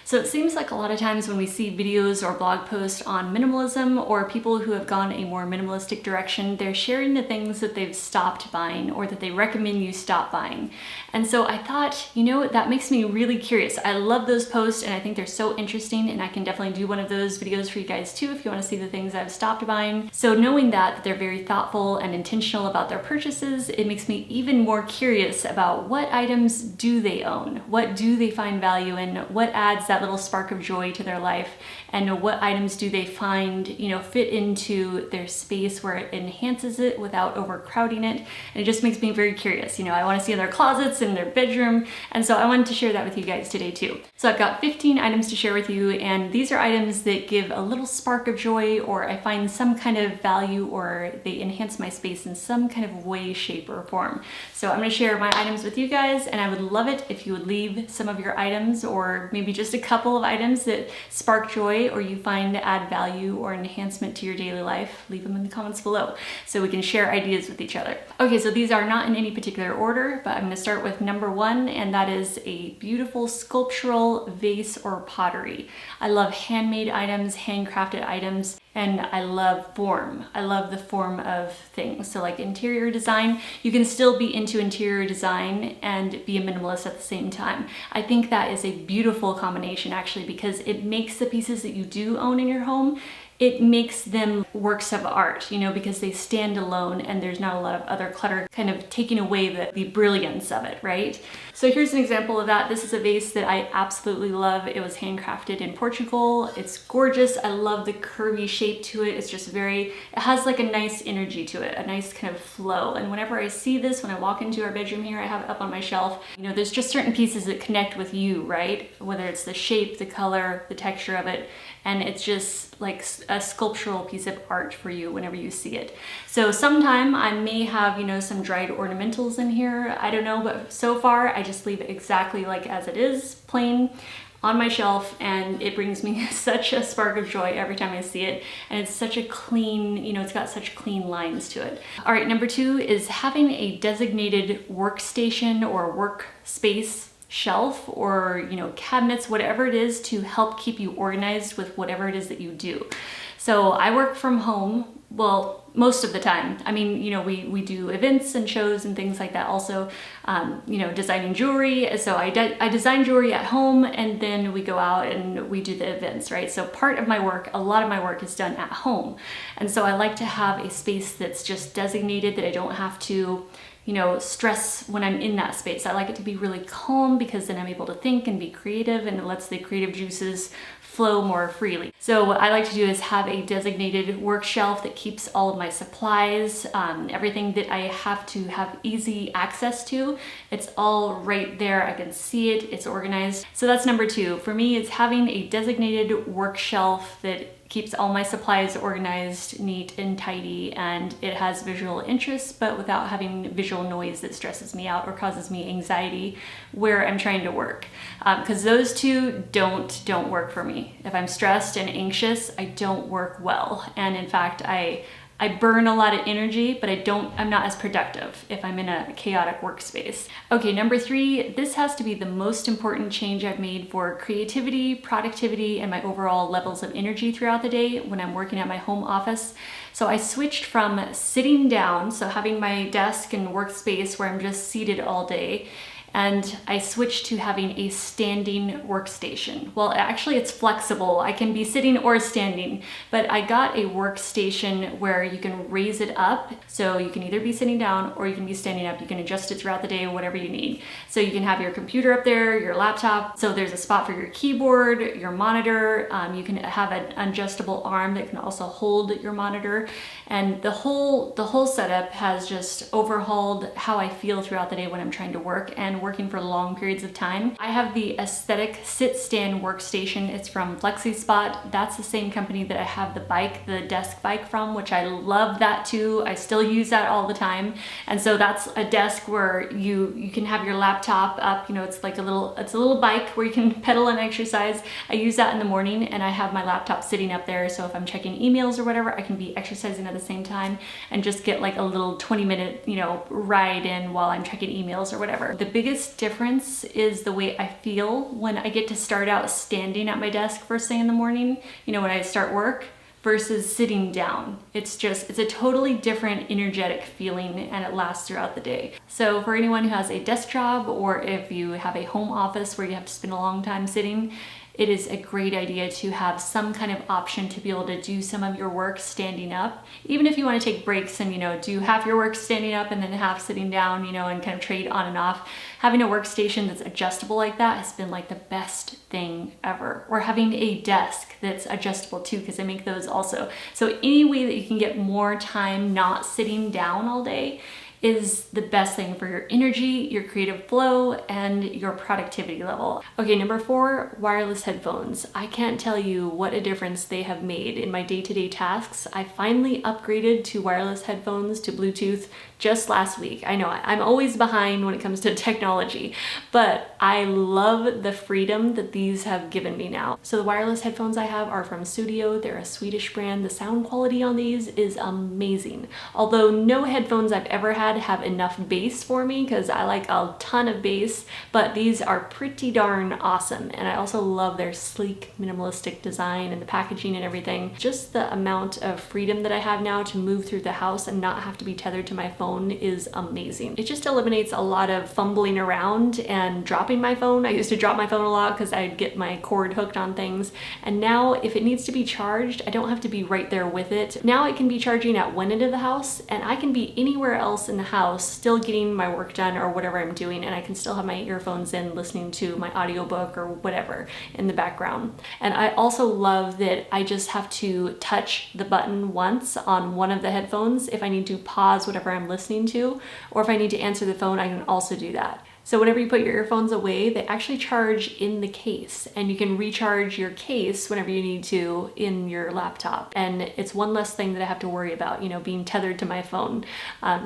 So it seems like a lot of times when we see videos or blog posts on minimalism or people who have gone a more minimalistic direction, they're sharing the things that they've stopped buying or that they recommend you stop buying. And so I thought, you know, that makes me really curious. I love those posts and I think they're so interesting, and I can definitely do one of those videos for you guys too if you want to see the things I've stopped buying. So knowing that they're very thoughtful and intentional about their purchases, it makes me even more curious about what items do they own? What do they find value in? What adds that little spark of joy to their life? And what items do they find, you know, fit into their space where it enhances it without overcrowding it? And it just makes me very curious. You know, I want to see in their closets, in their bedroom, and so I wanted to share that with you guys today too. So I've got 15 items to share with you, and these are items that give a little spark of joy, or I find some kind of value, or they enhance my space in some kind of way, shape, or form. So I'm going to share my items with you guys, and I would love it if you would leave some of your items, or maybe just a couple of items that spark joy or you find add value or enhancement to your daily life. Leave them in the comments below so we can share ideas with each other. Okay, so these are not in any particular order, but I'm going to start with number 1, and that is a beautiful sculptural vase or pottery. I love handmade items, handcrafted items, and I love form. I love the form of things. So like interior design, you can still be into interior design and be a minimalist at the same time. I think that is a beautiful combination actually, because it makes the pieces that you do own in your home, it makes them works of art, you know, because they stand alone and there's not a lot of other clutter kind of taking away the brilliance of it, right? So here's an example of that. This is a vase that I absolutely love. It was handcrafted in Portugal. It's gorgeous. I love the curvy shape to it. It's just it has like a nice energy to it, a nice kind of flow. And whenever I see this, when I walk into our bedroom here, I have it up on my shelf. You know, there's just certain pieces that connect with you, right? Whether it's the shape, the color, the texture of it. And it's just like a sculptural piece of art for you whenever you see it. So sometime I may have, you know, some dried ornamentals in here. I don't know, but so far I just leave it exactly like as it is, plain, on my shelf, and it brings me such a spark of joy every time I see it. And it's such a clean, you know, it's got such clean lines to it. All right, number 2 is having a designated workstation or workspace shelf, or, you know, cabinets, whatever it is, to help keep you organized with whatever it is that you do. So I work from home, well, most of the time. I mean, you know, we do events and shows and things like that also, you know, designing jewelry. So I design jewelry at home, and then we go out and we do the events, right? So part of my work, a lot of my work is done at home. And so I like to have a space that's just designated, that I don't have to, you know, stress when I'm in that space. I like it to be really calm, because then I'm able to think and be creative, and it lets the creative juices flow more freely. So what I like to do is have a designated work shelf that keeps all of my supplies, everything that I have to have easy access to. It's all right there. I can see it. It's organized. So that's number 2. For me, it's having a designated work shelf that keeps all my supplies organized, neat and tidy, and it has visual interest, but without having visual noise that stresses me out or causes me anxiety where I'm trying to work. Because those two don't work for me. If I'm stressed and anxious, I don't work well. And in fact, I burn a lot of energy, but I'm not as productive if I'm in a chaotic workspace. Okay, number 3, this has to be the most important change I've made for creativity, productivity, and my overall levels of energy throughout the day when I'm working at my home office. So I switched from sitting down, so having my desk and workspace where I'm just seated all day, and I switched to having a standing workstation. Well, actually it's flexible. I can be sitting or standing, but I got a workstation where you can raise it up. So you can either be sitting down or you can be standing up. You can adjust it throughout the day, whatever you need. So you can have your computer up there, your laptop. So there's a spot for your keyboard, your monitor. You can have an adjustable arm that can also hold your monitor. And the whole setup has just overhauled how I feel throughout the day when I'm trying to work and working for long periods of time. I have the Aesthetic Sit-Stand Workstation. It's from FlexiSpot. That's the same company that I have the desk bike from, which I love that too. I still use that all the time. And so that's a desk where you can have your laptop up, you know, it's like a little bike where you can pedal and exercise. I use that in the morning, and I have my laptop sitting up there. So if I'm checking emails or whatever, I can be exercising at the same time and just get like a little 20-minute, you know, ride in while I'm checking emails or whatever. The biggest biggest difference is the way I feel when I get to start out standing at my desk first thing in the morning, you know, when I start work, versus sitting down. It's a totally different energetic feeling, and it lasts throughout the day. So for anyone who has a desk job, or if you have a home office where you have to spend a long time sitting, it is a great idea to have some kind of option to be able to do some of your work standing up. Even if you want to take breaks and, you know, do half your work standing up and then half sitting down, you know, and kind of trade on and off, having a workstation that's adjustable like that has been like the best thing ever. Or having a desk that's adjustable too, because I make those also. So any way that you can get more time not sitting down all day is the best thing for your energy, your creative flow, and your productivity level. Okay, number 4, wireless headphones. I can't tell you what a difference they have made in my day-to-day tasks. I finally upgraded to wireless headphones, to Bluetooth, just last week. I know I'm always behind when it comes to technology, but I love the freedom that these have given me now. So the wireless headphones I have are from Sudio. They're a Swedish brand. The sound quality on these is amazing. Although no headphones I've ever had have enough bass for me, because I like a ton of bass, but these are pretty darn awesome. And I also love their sleek, minimalistic design and the packaging and everything. Just the amount of freedom that I have now to move through the house and not have to be tethered to my phone is amazing. It just eliminates a lot of fumbling around and dropping my phone. I used to drop my phone a lot because I'd get my cord hooked on things. And now if it needs to be charged, I don't have to be right there with it. Now it can be charging at one end of the house, and I can be anywhere else in the house still getting my work done or whatever I'm doing, and I can still have my earphones in listening to my audiobook or whatever in the background. And I also love that I just have to touch the button once on one of the headphones if I need to pause whatever I'm listening to, or if I need to answer the phone, I can also do that. So whenever you put your earphones away, they actually charge in the case, and you can recharge your case whenever you need to in your laptop. And it's one less thing that I have to worry about, you know, being tethered to my phone.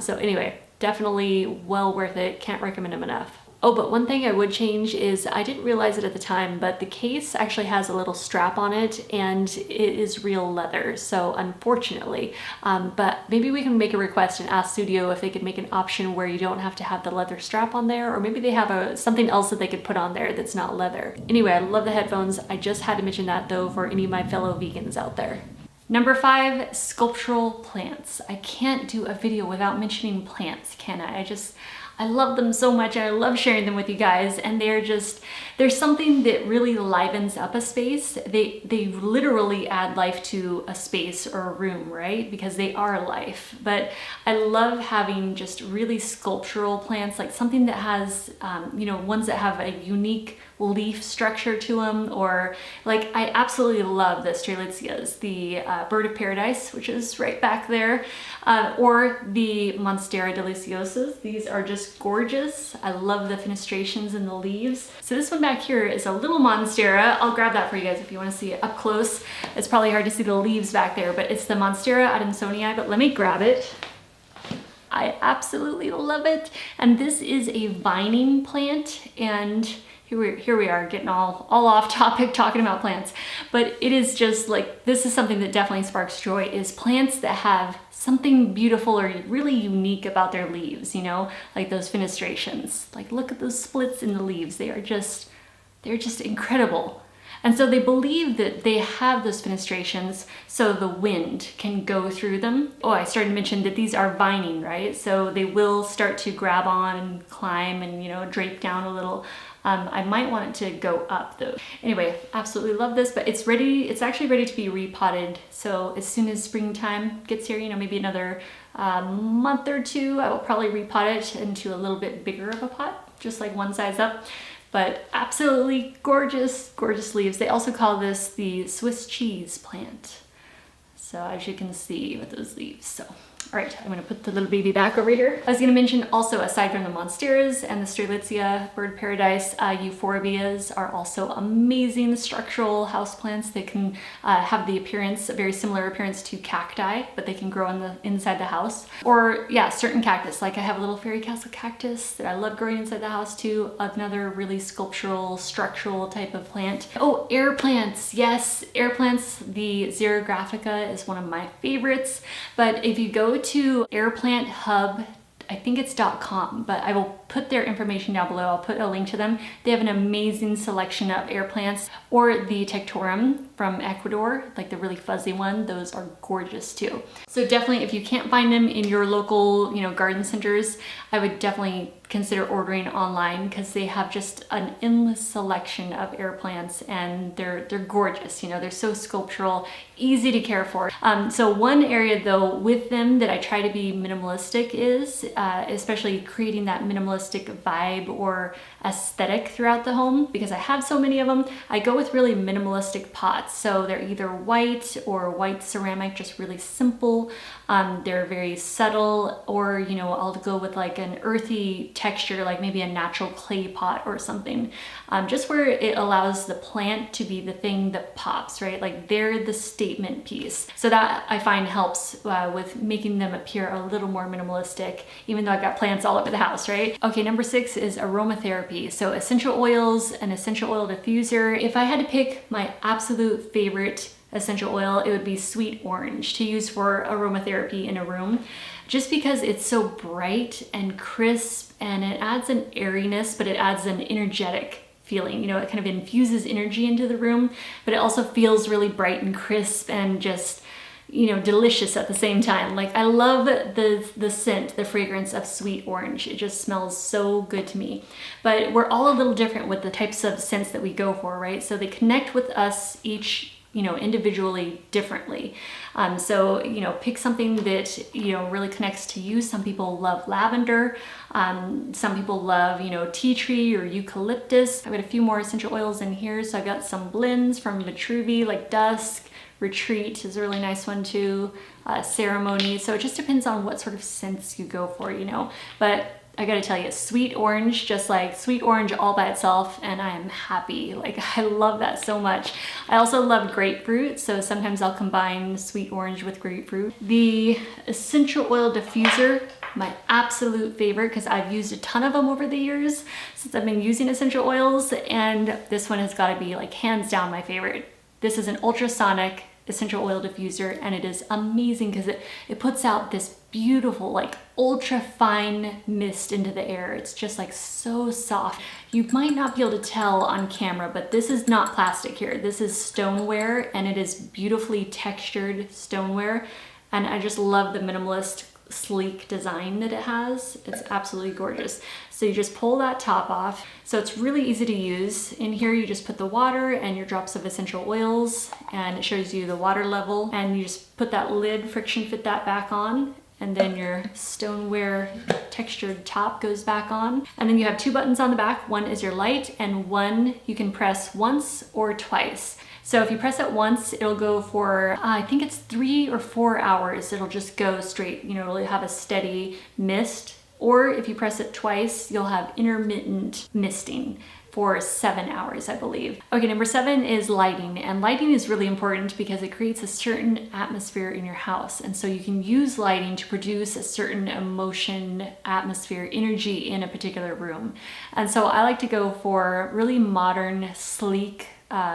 So anyway, definitely well worth it. Can't recommend them enough. Oh, but one thing I would change is, I didn't realize it at the time, but the case actually has a little strap on it, and it is real leather, so unfortunately. But maybe we can make a request and ask Sudio if they could make an option where you don't have to have the leather strap on there, or maybe they have something else that they could put on there that's not leather. Anyway, I love the headphones. I just had to mention that though for any of my fellow vegans out there. Number 5, sculptural plants. I can't do a video without mentioning plants, can I? I love them so much, and I love sharing them with you guys, and there's something that really livens up a space. They literally add life to a space or a room, right? Because they are life. But I love having just really sculptural plants, like something that has, you know, ones that have a unique leaf structure to them, or like I absolutely love the strelitzias, the bird of paradise, which is right back there, or the monstera deliciosas. These are just gorgeous. I love the fenestrations in the leaves. So this one back here is a little monstera. I'll grab that for you guys if you want to see it up close. It's probably hard to see the leaves back there, but it's the Monstera adansonii, but let me grab it. I absolutely love it. And this is a vining plant, and here we are getting all off topic talking about plants, but it is just like, this is something that definitely sparks joy, is plants that have something beautiful or really unique about their leaves, you know, like those fenestrations. Like, look at those splits in the leaves. They're just incredible. And so they believe that they have those fenestrations so the wind can go through them. Oh, I started to mention that these are vining, right? So they will start to grab on and climb and, you know, drape down a little. I might want it to go up though. Anyway, absolutely love this, but it's ready. It's actually ready to be repotted. So as soon as springtime gets here, you know, maybe another month or two, I will probably repot it into a little bit bigger of a pot, just like one size up. But absolutely gorgeous, gorgeous leaves. They also call this the Swiss cheese plant. So as you can see with those leaves, so. All right, I'm gonna put the little baby back over here. I was gonna mention also, aside from the monsteras and the strelitzia, bird paradise, euphorbias are also amazing structural houseplants that can have the appearance, a very similar appearance to cacti, but they can grow inside the house. Or yeah, certain cactus, like I have a little fairy castle cactus that I love growing inside the house too. Another really sculptural, structural type of plant. Oh, air plants, yes, air plants. The xerographica is one of my favorites, but if you go to Airplant Hub, I think it's .com, but I will put their information down below. I'll put a link to them. They have an amazing selection of air plants, or the Tectorum from Ecuador, like the really fuzzy one. Those are gorgeous too. So definitely, if you can't find them in your local, garden centers, I would definitely consider ordering online, because they have just an endless selection of air plants, and they're gorgeous. They're so sculptural, easy to care for. So one area though with them that I try to be minimalistic is especially creating that minimalistic vibe or aesthetic throughout the home. Because I have so many of them, I go with really minimalistic pots. So they're either white or white ceramic, just really simple. They're very subtle, or I'll go with like an earthy texture, like maybe a natural clay pot or something, just where it allows the plant to be the thing that pops, right? Like they're the statement piece. So that I find helps with making them appear a little more minimalistic, even though I've got plants all over the house, right? Okay, number 6 is aromatherapy. So essential oils, an essential oil diffuser. If I had to pick my absolute favorite essential oil, it would be sweet orange to use for aromatherapy in a room, just because it's so bright and crisp, and it adds an airiness, but it adds an energetic feeling. It kind of infuses energy into the room, but it also feels really bright and crisp and just delicious at the same time. Like I love the scent, the fragrance of sweet orange. It just smells so good to me. But we're all a little different with the types of scents that we go for, right? So they connect with us each individually differerly. So pick something that really connects to you. Some people love lavender. Some people love tea tree or eucalyptus. I've got a few more essential oils in here. So I've got some blends from Vitruvi, like Dusk. Retreat is a really nice one too. Ceremony. So it just depends on what sort of scents you go for, But I gotta tell you, sweet orange, just like sweet orange all by itself, and I am happy. Like I love that so much. I also love grapefruit, so sometimes I'll combine sweet orange with grapefruit. The essential oil diffuser, my absolute favorite, because I've used a ton of them over the years since I've been using essential oils, and this one has got to be like hands down my favorite. This is an ultrasonic essential oil diffuser, and it is amazing because it puts out this beautiful, like ultra fine mist into the air. It's just like so soft. You might not be able to tell on camera, but this is not plastic here. This is stoneware, and it is beautifully textured stoneware. And I just love the minimalist, sleek design that it has. It's absolutely gorgeous. So you just pull that top off. So it's really easy to use. In here you just put the water and your drops of essential oils, and it shows you the water level, and you just put that lid, friction fit that back on, and then your stoneware textured top goes back on. And then you have 2 buttons on the back. One is your light, and one you can press once or twice. So if you press it once, it'll go for, I think it's 3 or 4 hours. It'll just go straight, it'll have a steady mist. Or if you press it twice, you'll have intermittent misting for 7 hours, I believe. Okay, number 7 is lighting. And lighting is really important because it creates a certain atmosphere in your house. And so you can use lighting to produce a certain emotion, atmosphere, energy in a particular room. And so I like to go for really modern, sleek,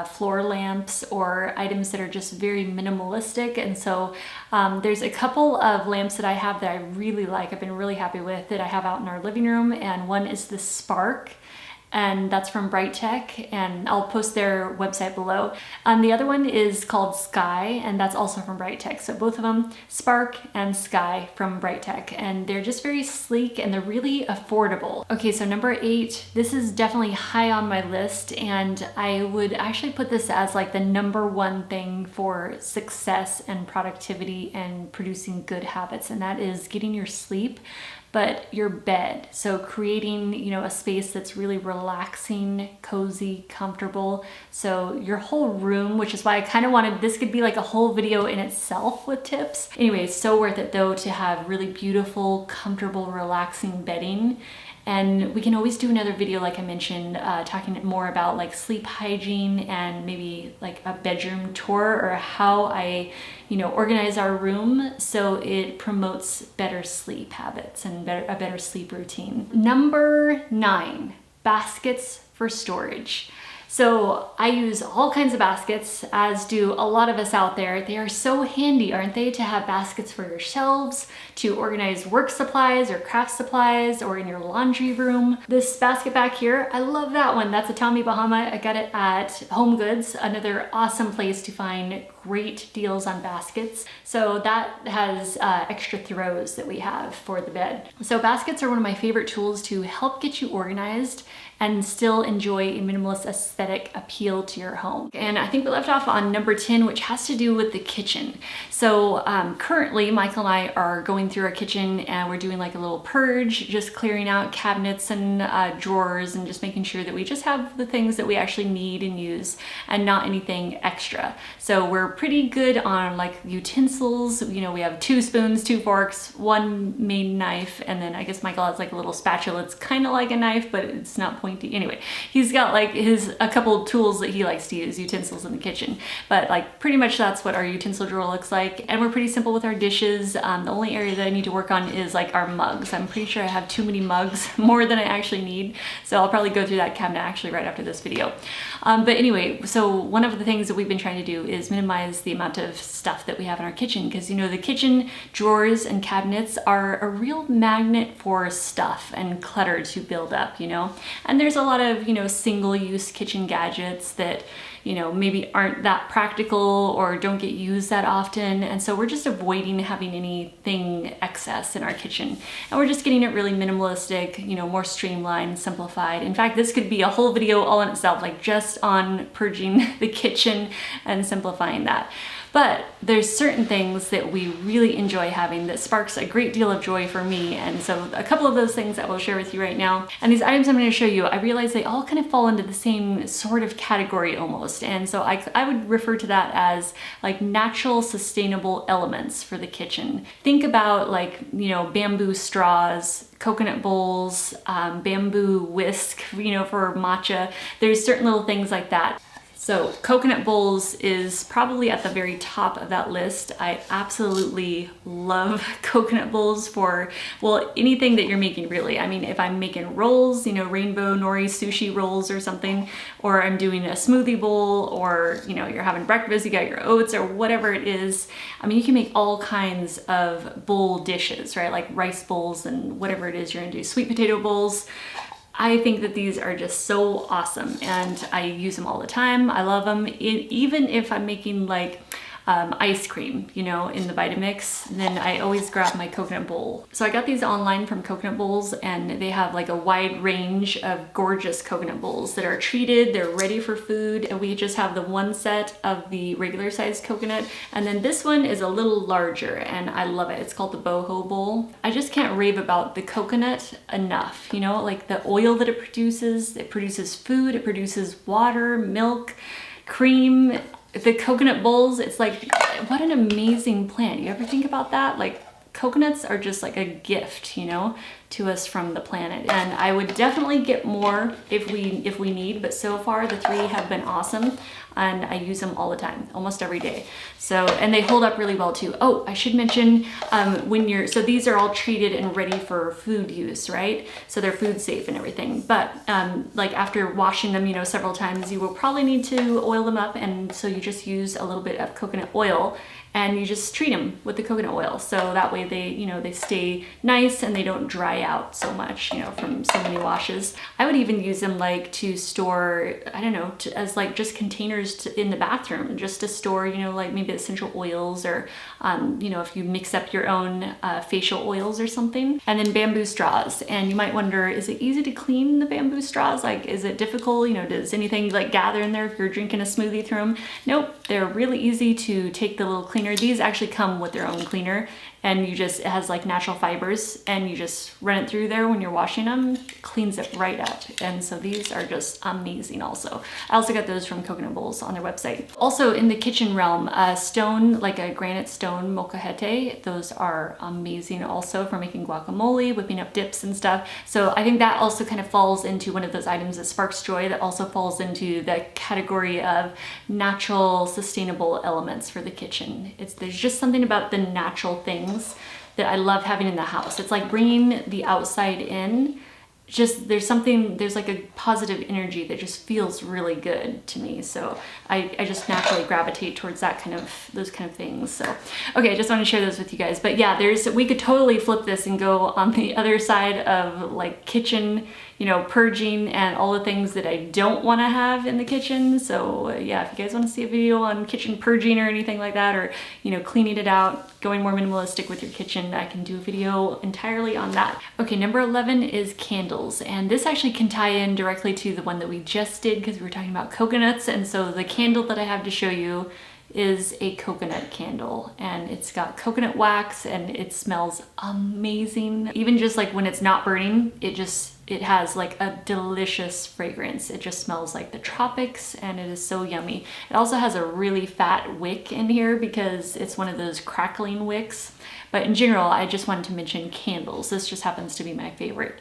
floor lamps, or items that are just very minimalistic. And so there's a couple of lamps that I have that I really like, I've been really happy with, that I have out in our living room. And one is the Spark, and that's from Brighttech, and I'll post their website below. The other one is called Sky, and that's also from Brighttech. So both of them, Spark and Sky from Brighttech, and they're just very sleek and they're really affordable. Okay, so number 8, this is definitely high on my list, and I would actually put this as like the number 1 thing for success and productivity and producing good habits, and that is getting your sleep. But your bed, so creating, a space that's really relaxing, cozy, comfortable. So your whole room, which is why I kind of wanted, this could be like a whole video in itself with tips. Anyway, so worth it though to have really beautiful, comfortable, relaxing bedding. And we can always do another video, like I mentioned, talking more about like sleep hygiene and maybe like a bedroom tour, or how I, organize our room so it promotes better sleep habits and a better sleep routine. Number 9, baskets for storage. So I use all kinds of baskets, as do a lot of us out there. They are so handy, aren't they, to have baskets for your shelves, to organize work supplies or craft supplies, or in your laundry room. This basket back here, I love that one. That's a Tommy Bahama. I got it at Home Goods, another awesome place to find great deals on baskets. So that has extra throws that we have for the bed. So baskets are one of my favorite tools to help get you organized and still enjoy a minimalist aesthetic appeal to your home. And I think we left off on number 10, which has to do with the kitchen. So currently Michael and I are going through our kitchen and we're doing like a little purge, just clearing out cabinets and drawers and just making sure that we just have the things that we actually need and use and not anything extra. So we're pretty good on like utensils. You know, we have 2 spoons, 2 forks, 1 main knife, and then I guess Michael has like a little spatula. It's kind of like a knife, but it's not pointy. Anyway, he's got like a couple tools that he likes to use, utensils in the kitchen. But like pretty much that's what our utensil drawer looks like. And we're pretty simple with our dishes. The only area that I need to work on is like our mugs. I'm pretty sure I have too many mugs, more than I actually need. So I'll probably go through that cabinet actually right after this video. But anyway, so one of the things that we've been trying to do is minimize the amount of stuff that we have in our kitchen, because you know the kitchen drawers and cabinets are a real magnet for stuff and clutter to build up, you know. And there's a lot of, you know, single-use kitchen gadgets that, you know, maybe aren't that practical or don't get used that often. And so we're just avoiding having anything excess in our kitchen. And we're just getting it really minimalistic, you know, more streamlined, simplified. In fact, this could be a whole video all in itself, like just on purging the kitchen and simplifying that. But there's certain things that we really enjoy having that sparks a great deal of joy for me. And so a couple of those things I will share with you right now. And these items I'm going to show you, I realize they all kind of fall into the same sort of category almost. And so I would refer to that as like natural sustainable elements for the kitchen. Think about like, you know, bamboo straws, coconut bowls, bamboo whisk, you know, for matcha. There's certain little things like that. So coconut bowls is probably at the very top of that list. I absolutely love coconut bowls for, well, anything that you're making really. I mean, if I'm making rolls, you know, rainbow nori sushi rolls or something, or I'm doing a smoothie bowl, or, you know, you're having breakfast, you got your oats or whatever it is. I mean, you can make all kinds of bowl dishes, right? Like rice bowls and whatever it is you're gonna do, sweet potato bowls. I think that these are just so awesome and I use them all the time. I love them. Even if I'm making like ice cream, you know, in the Vitamix, then I always grab my coconut bowl. So I got these online from Coconut Bowls, and they have like a wide range of gorgeous coconut bowls that are treated, they're ready for food, and we just have the one set of the regular sized coconut, and then this one is a little larger and I love it. It's called the boho bowl. I just can't rave about the coconut enough, you know, like the oil that it produces food, it produces water, milk, cream. The coconut bowls, it's like, what an amazing plant. You ever think about that? Like, coconuts are just like a gift, you know, to us from the planet. And I would definitely get more if we need, but so far the 3 have been awesome and I use them all the time, almost every day. So, and they hold up really well too. Oh, I should mention, so these are all treated and ready for food use, right? So they're food safe and everything. But like after washing them, you know, several times, you will probably need to oil them up. And so you just use a little bit of coconut oil and you just treat them with the coconut oil. So that way they, you know, they stay nice and they don't dry out so much, you know, from so many washes. I would even use them like to store, I don't know, as like just containers in the bathroom, just to store, you know, like maybe essential oils or, you know, if you mix up your own facial oils or something. And then bamboo straws. And you might wonder, is it easy to clean the bamboo straws? Like, is it difficult? You know, does anything like gather in there if you're drinking a smoothie through them? Nope, they're really easy to take the little cleaner. These actually come with their own cleaner, and it has like natural fibers, and you just run it through there when you're washing them, cleans it right up. And so these are just amazing also. I also got those from Coconut Bowls on their website. Also in the kitchen realm, stone, like a granite stone molcajete, those are amazing also for making guacamole, whipping up dips and stuff. So I think that also kind of falls into one of those items that sparks joy, that also falls into the category of natural, sustainable elements for the kitchen. There's just something about the natural things that I love having in the house. It's like bringing the outside in just there's like a positive energy that just feels really good to me. So I just naturally gravitate towards those kind of things. So okay, I just want to share those with you guys. But yeah, we could totally flip this and go on the other side of like kitchen, you know, purging and all the things that I don't want to have in the kitchen. So yeah, if you guys want to see a video on kitchen purging or anything like that, or, you know, cleaning it out, going more minimalistic with your kitchen, I can do a video entirely on that. Okay, number 11 is candles. And this actually can tie in directly to the one that we just did because we were talking about coconuts. And so the candle that I have to show you is a coconut candle, and it's got coconut wax and it smells amazing. Even just like when it's not burning, it has like a delicious fragrance. It just smells like the tropics and it is so yummy. It also has a really fat wick in here because it's one of those crackling wicks. But in general, I just wanted to mention candles. This just happens to be my favorite.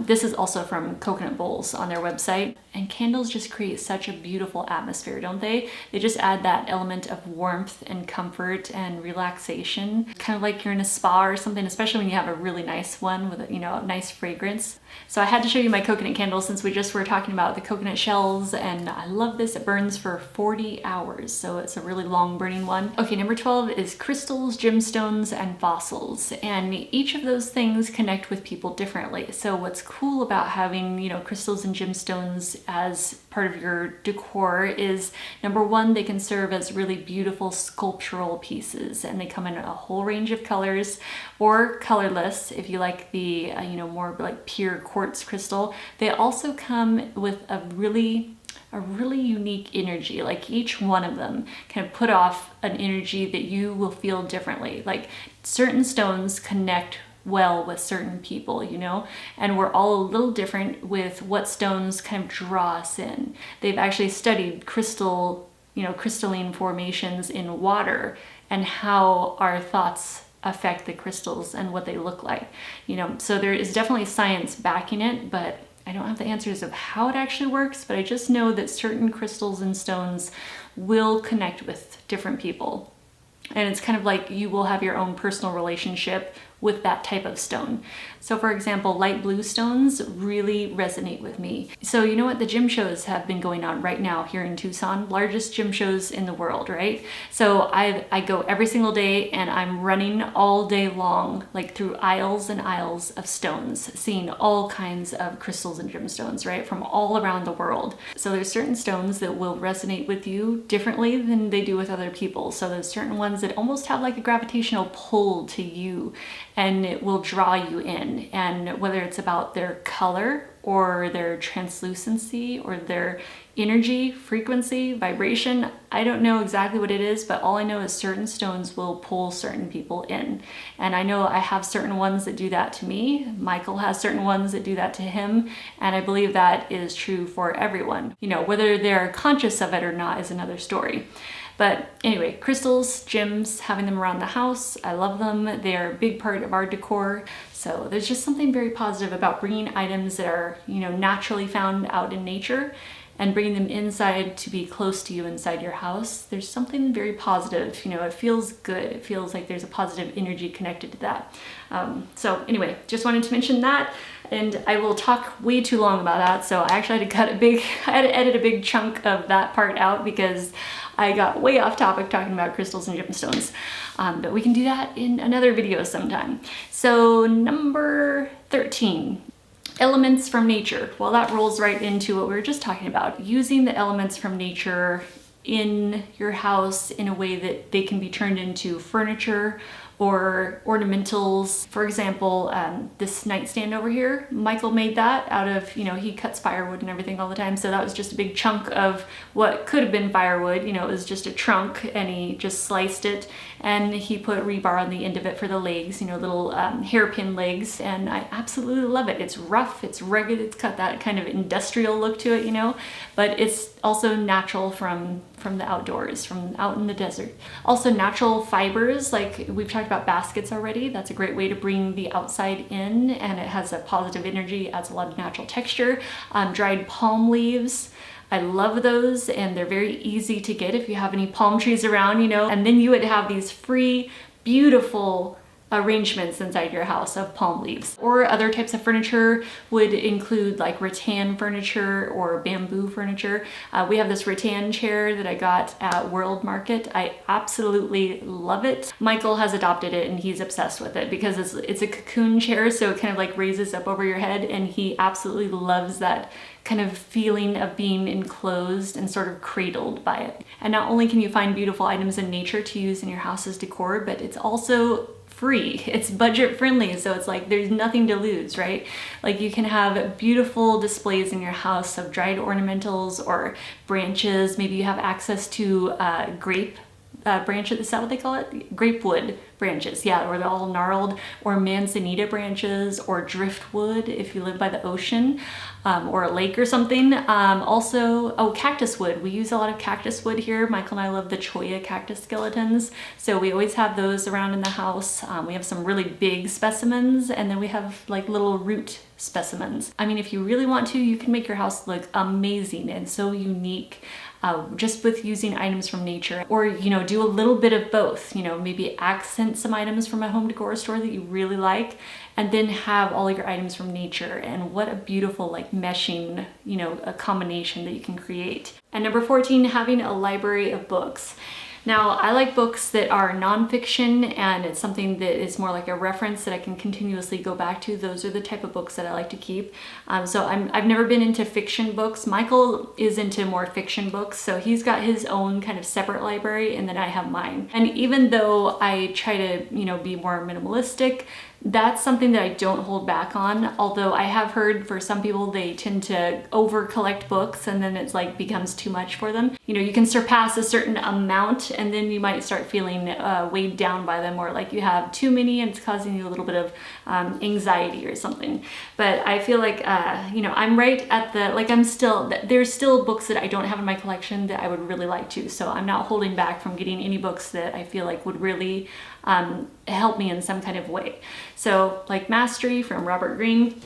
This is also from Coconut Bowls on their website. And candles just create such a beautiful atmosphere, don't they? They just add that element of warmth and comfort and relaxation. Kind of like you're in a spa or something, especially when you have a really nice one with a, you know, a nice fragrance. So I had to show you my coconut candle since we just were talking about the coconut shells, and I love this. It burns for 40 hours, so it's a really long burning one. Okay, number 12 is crystals, gemstones, and fossils, and each of those things connect with people differently. So what's cool about having, you know, crystals and gemstones as part of your decor is, number one, they can serve as really beautiful sculptural pieces, and they come in a whole range of colors or colorless if you like the you know, more like pure quartz crystal. They also come with a really unique energy. Like each one of them can put off an energy that you will feel differently. Like certain stones connect well with certain people, you know, and we're all a little different with what stones kind of draw us in. They've actually studied crystalline formations in water and how our thoughts affect the crystals and what they look like, you know. So there is definitely science backing it, but I don't have the answers of how it actually works, but I just know that certain crystals and stones will connect with different people. And it's kind of like you will have your own personal relationship with that type of stone. So for example, light blue stones really resonate with me. So you know what, the gem shows have been going on right now here in Tucson, largest gem shows in the world, right? So I go every single day and I'm running all day long, like through aisles and aisles of stones, seeing all kinds of crystals and gemstones, right? From all around the world. So there's certain stones that will resonate with you differently than they do with other people. So there's certain ones that almost have like a gravitational pull to you, and it will draw you in. And whether it's about their color or their translucency or their energy, frequency, vibration, I don't know exactly what it is, but all I know is certain stones will pull certain people in. And I know I have certain ones that do that to me. Michael has certain ones that do that to him. And I believe that is true for everyone. You know, whether they're conscious of it or not is another story. But anyway, crystals, gems, having them around the house, I love them. They're a big part of our decor. So there's just something very positive about bringing items that are, you know, naturally found out in nature and bringing them inside to be close to you inside your house. There's something very positive, you know, it feels good. It feels like there's a positive energy connected to that. So anyway, just wanted to mention that, and I will talk way too long about that. So I actually had to edit a big chunk of that part out because I got way off topic talking about crystals and gemstones. But we can do that in another video sometime. So number 13. Elements from nature. Well, that rolls right into what we were just talking about. Using the elements from nature in your house in a way that they can be turned into furniture or ornamentals. For example, this nightstand over here, Michael made that out of, you know, he cuts firewood and everything all the time. So that was just a big chunk of what could have been firewood. You know, it was just a trunk and he just sliced it and he put rebar on the end of it for the legs, you know, little hairpin legs. And I absolutely love it. It's rough, it's rugged, it's got that kind of industrial look to it, you know, but it's also natural from the outdoors, from out in the desert. Also natural fibers, like we've talked about baskets already. That's a great way to bring the outside in, and it has a positive energy, adds a lot of natural texture. Dried palm leaves, I love those, and they're very easy to get if you have any palm trees around, you know, and then you would have these free, beautiful arrangements inside your house of palm leaves. Or other types of furniture would include like rattan furniture or bamboo furniture. We have this rattan chair that I got at World Market. I absolutely love it. Michael has adopted it and he's obsessed with it because it's a cocoon chair, so it kind of like raises up over your head, and he absolutely loves that kind of feeling of being enclosed and sort of cradled by it. And not only can you find beautiful items in nature to use in your house's decor, but it's also free. It's budget friendly, so it's like there's nothing to lose, right? Like you can have beautiful displays in your house of dried ornamentals or branches. Maybe you have access to grape branches, is that what they call it? Grapewood branches, yeah, or they're all gnarled, or manzanita branches, or driftwood if you live by the ocean, or a lake or something. Also, oh, cactus wood. We use a lot of cactus wood here. Michael and I love the cholla cactus skeletons, so we always have those around in the house. We have some really big specimens, and then we have like little root specimens. I mean, if you really want to, you can make your house look amazing and so unique. Just with using items from nature, or do a little bit of both. Maybe accent some items from a home decor store that you really like, and then have all of your items from nature. And what a beautiful like meshing, a combination that you can create. And number 14, having a library of books. Now, I like books that are nonfiction, and it's something that is more like a reference that I can continuously go back to. Those are the type of books that I like to keep. So I've never been into fiction books. Michael is into more fiction books, so he's got his own kind of separate library, and then I have mine. And even though I try to, be more minimalistic, that's something that I don't hold back on. Although I have heard for some people they tend to over collect books and then it's like becomes too much for them. You can surpass a certain amount and then you might start feeling weighed down by them, or like you have too many and it's causing you a little bit of anxiety or something. But I feel like I'm right at the there's still books that I don't have in my collection that I would really like to. So I'm not holding back from getting any books that I feel like would really help me in some kind of way. So like Mastery from Robert Greene.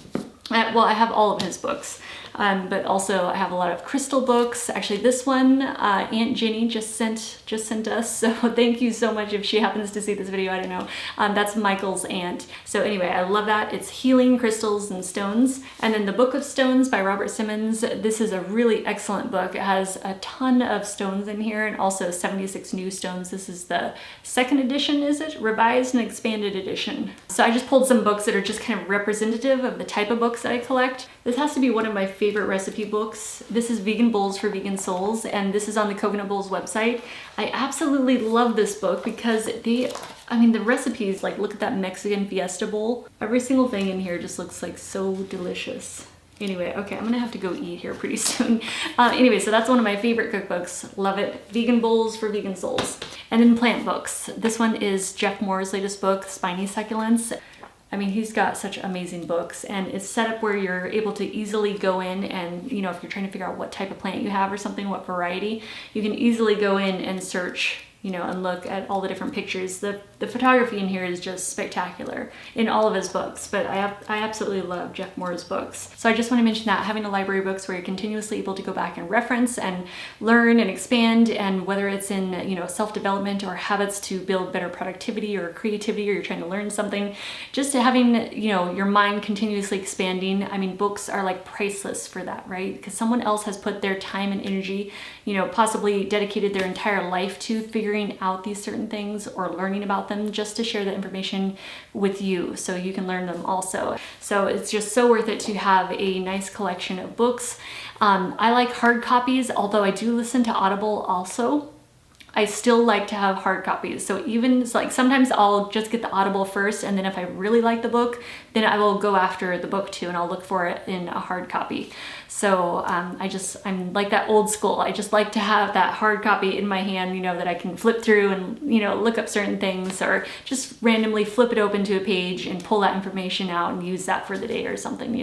I have all of his books, but also I have a lot of crystal books. Actually, this one Aunt Jenny just sent us, so thank you so much if she happens to see this video. I don't know. That's Michael's aunt. So anyway, I love that. It's Healing Crystals and Stones. And then the Book of Stones by Robert Simmons. This is a really excellent book. It has a ton of stones in here and also 76 new stones. This is the second edition, is it? Revised and expanded edition. So I just pulled some books that are just kind of representative of the type of books that I collect. This has to be one of my favorite recipe books. This is Vegan Bowls for Vegan Souls, and this is on the Coconut Bowls website. I absolutely love this book because the recipes, like look at that Mexican fiesta bowl. Every single thing in here just looks like so delicious. Anyway, okay, I'm gonna have to go eat here pretty soon. Anyway, so that's one of my favorite cookbooks. Love it. Vegan Bowls for Vegan Souls. And then plant books. This one is Jeff Moore's latest book, Spiny Succulents. I mean, he's got such amazing books, and it's set up where you're able to easily go in and, if you're trying to figure out what type of plant you have or something, what variety, you can easily go in and search, and look at all the different pictures. The photography in here is just spectacular in all of his books, but I absolutely love Jeff Moore's books. So I just want to mention that, having a library of books where you're continuously able to go back and reference and learn and expand, and whether it's in, self-development or habits to build better productivity or creativity, or you're trying to learn something, just having, your mind continuously expanding. I mean, books are like priceless for that, right? Because someone else has put their time and energy, possibly dedicated their entire life to figuring out these certain things or learning about them, just to share that information with you so you can learn them also. So it's just so worth it to have a nice collection of books. I like hard copies, although I do listen to Audible also. I still like to have hard copies. So even like sometimes I'll just get the Audible first, and then if I really like the book, then I will go after the book too, and I'll look for it in a hard copy. So I'm like that old school. I just like to have that hard copy in my hand, that I can flip through and, look up certain things, or just randomly flip it open to a page and pull that information out and use that for the day or something,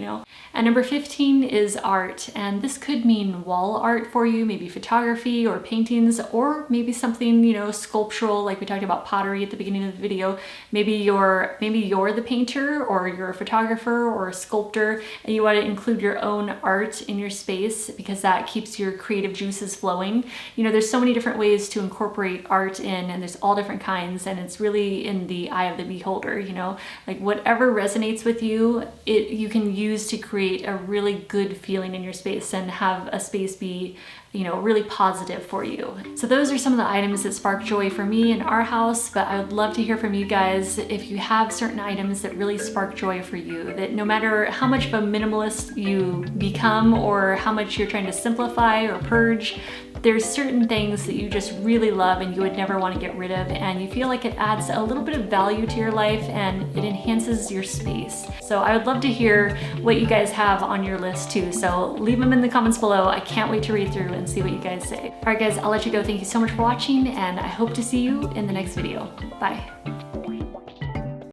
And number 15 is art. And this could mean wall art for you, maybe photography or paintings, or maybe something, you know, sculptural, like we talked about pottery at the beginning of the video. Maybe you're the painter, or you're a photographer or a sculptor, and you want to include your own art in your space because that keeps your creative juices flowing. You know, there's so many different ways to incorporate art in, and there's all different kinds, and it's really in the eye of the beholder, you know, like whatever resonates with you, you can use to create a really good feeling in your space and have a space be, you know, really positive for you. So those are some of the items that spark joy for me in our house, but I would love to hear from you guys if you have certain items that really spark joy for you, that no matter how much of a minimalist you become or how much you're trying to simplify or purge, there's certain things that you just really love and you would never want to get rid of, and you feel like it adds a little bit of value to your life and it enhances your space. So I would love to hear what you guys have on your list too, so leave them in the comments below. I can't wait to read through and see what you guys say. Alright guys, I'll let you go. Thank you so much for watching, and I hope to see you in the next video. Bye.